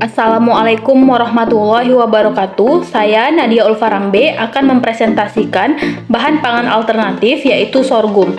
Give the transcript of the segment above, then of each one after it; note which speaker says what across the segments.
Speaker 1: Assalamualaikum warahmatullahi wabarakatuh. Saya Nadia Ulfarambe akan mempresentasikan bahan pangan alternatif yaitu sorghum.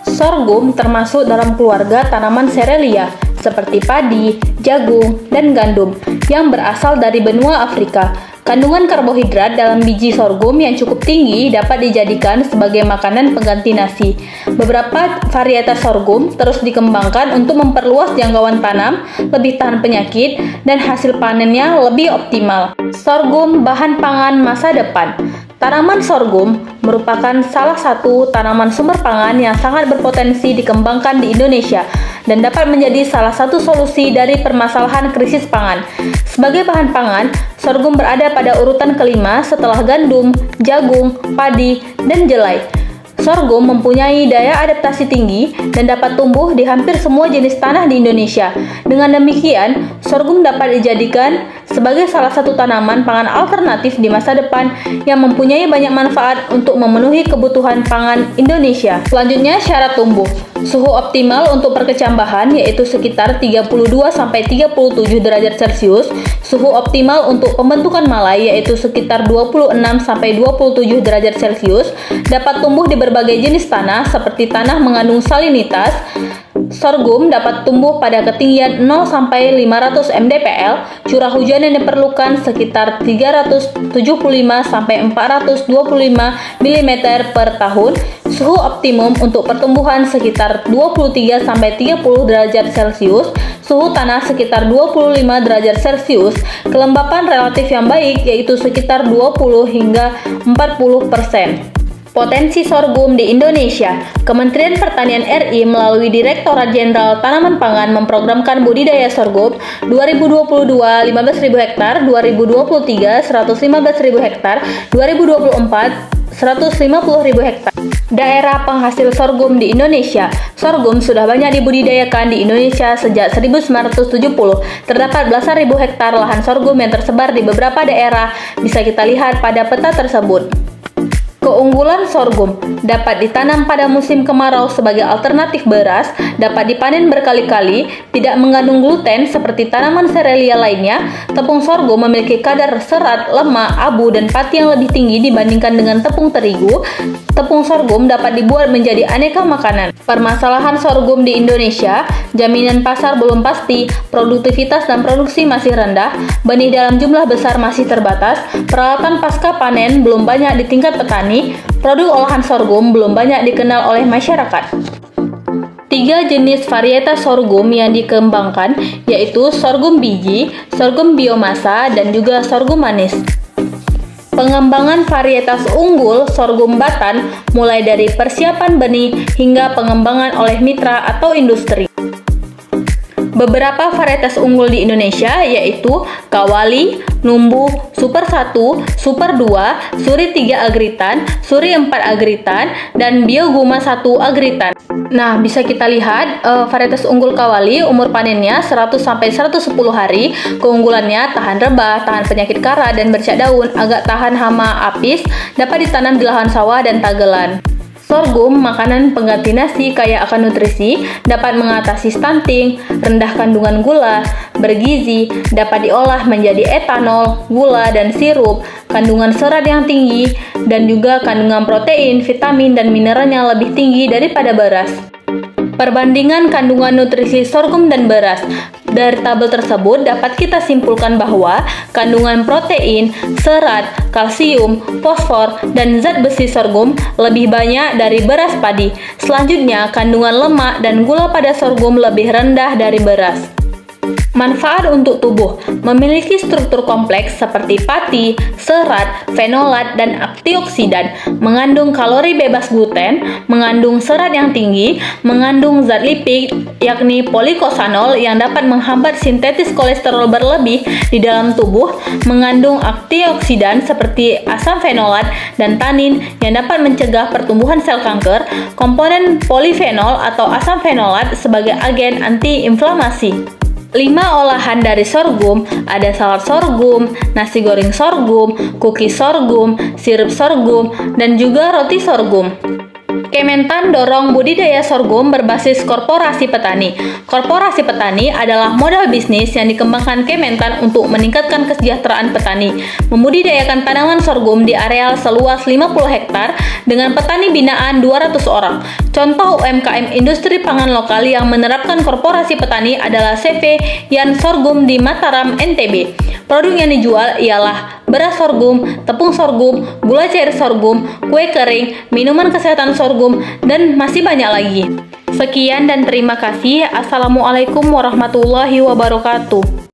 Speaker 1: Sorghum termasuk dalam keluarga tanaman serealia seperti padi, jagung, dan gandum yang berasal dari benua Afrika. Kandungan karbohidrat dalam biji sorghum yang cukup tinggi dapat dijadikan sebagai makanan pengganti nasi. Beberapa varietas sorghum terus dikembangkan untuk memperluas jangkauan tanam, lebih tahan penyakit, dan hasil panennya lebih optimal. Sorghum bahan pangan masa depan. Tanaman sorghum merupakan salah satu tanaman sumber pangan yang sangat berpotensi dikembangkan di Indonesia dan dapat menjadi salah satu solusi dari permasalahan krisis pangan. Sebagai bahan pangan, sorghum berada pada urutan kelima setelah gandum, jagung, padi, dan jelai. Sorghum mempunyai daya adaptasi tinggi dan dapat tumbuh di hampir semua jenis tanah di Indonesia. Dengan demikian, sorghum dapat dijadikan sebagai salah satu tanaman pangan alternatif di masa depan yang mempunyai banyak manfaat untuk memenuhi kebutuhan pangan Indonesia. Selanjutnya, syarat tumbuh. Suhu optimal untuk perkecambahan yaitu sekitar 32-37 derajat Celcius. Suhu optimal untuk pembentukan malai yaitu sekitar 26-27 derajat Celcius. Dapat tumbuh di berbagai jenis tanah seperti tanah mengandung salinitas. Sorghum dapat tumbuh pada ketinggian 0-500 mdpl. Curah hujan yang diperlukan sekitar 375-425 mm per tahun. Suhu optimum untuk pertumbuhan sekitar 23-30 derajat Celcius. Suhu tanah sekitar 25 derajat Celcius. Kelembapan relatif yang baik yaitu sekitar 20 hingga 40%. Potensi sorghum di Indonesia. Kementerian Pertanian RI melalui Direktorat Jenderal Tanaman Pangan memprogramkan budidaya sorghum 2022 15.000 hektar, 2023 115.000 hektar, 2024 150.000 hektar. Daerah penghasil sorghum di Indonesia. Sorghum sudah banyak dibudidayakan di Indonesia sejak 1970. Terdapat belasan ribu hektar lahan sorghum yang tersebar di beberapa daerah, bisa kita lihat pada peta tersebut. Keunggulan sorghum dapat ditanam pada musim kemarau sebagai alternatif beras, dapat dipanen berkali-kali, tidak mengandung gluten seperti tanaman serealia lainnya. Tepung sorghum memiliki kadar serat, lemak, abu, dan pati yang lebih tinggi dibandingkan dengan tepung terigu. Tepung sorghum dapat dibuat menjadi aneka makanan. Permasalahan sorghum di Indonesia, jaminan pasar belum pasti, produktivitas dan produksi masih rendah, benih dalam jumlah besar masih terbatas, peralatan pasca panen belum banyak di tingkat petani, produk olahan sorghum belum banyak dikenal oleh masyarakat. 3 jenis varietas sorghum yang dikembangkan yaitu sorghum biji, sorghum biomasa, dan juga sorghum manis. Pengembangan varietas unggul sorghum batan mulai dari persiapan benih hingga pengembangan oleh mitra atau industri. Beberapa varietas unggul di Indonesia yaitu Kawali, Numbu, Super 1, Super 2, Suri 3 Agritan, Suri 4 Agritan, dan Bioguma 1 Agritan. Nah, bisa kita lihat varietas unggul Kawali umur panennya 100-110 hari. Keunggulannya tahan rebah, tahan penyakit kara dan bercak daun, agak tahan hama apis, dapat ditanam di lahan sawah dan tagelan. Sorghum, makanan pengganti nasi kaya akan nutrisi, dapat mengatasi stunting, rendah kandungan gula, bergizi, dapat diolah menjadi etanol, gula, dan sirup, kandungan serat yang tinggi, dan juga kandungan protein, vitamin, dan mineralnya lebih tinggi daripada beras. Perbandingan kandungan nutrisi sorghum dan beras. Dari tabel tersebut dapat kita simpulkan bahwa kandungan protein, serat, kalsium, fosfor, dan zat besi sorghum lebih banyak dari beras padi. Selanjutnya, kandungan lemak dan gula pada sorghum lebih rendah dari beras. Manfaat untuk tubuh. Memiliki struktur kompleks seperti pati, serat, fenolat, dan antioksidan. Mengandung kalori bebas gluten, mengandung serat yang tinggi, mengandung zat lipid yakni polikosanol yang dapat menghambat sintetis kolesterol berlebih di dalam tubuh, mengandung antioksidan seperti asam fenolat dan tanin yang dapat mencegah pertumbuhan sel kanker, komponen polifenol atau asam fenolat sebagai agen antiinflamasi. 5 olahan dari sorghum, ada salad sorghum, nasi goreng sorghum, cookies sorghum, sirup sorghum, dan juga roti sorghum. Kementan dorong budidaya sorghum berbasis korporasi petani. Korporasi petani adalah model bisnis yang dikembangkan Kementan untuk meningkatkan kesejahteraan petani, membudidayakan tanaman sorghum di areal seluas 50 hektar dengan petani binaan 200 orang. Contoh UMKM industri pangan lokal yang menerapkan korporasi petani adalah CV Yan Sorghum di Mataram, NTB. Produk yang dijual ialah beras sorghum, tepung sorghum, gula cair sorghum, kue kering, minuman kesehatan sorghum, dan masih banyak lagi. Sekian dan terima kasih. Assalamualaikum warahmatullahi wabarakatuh.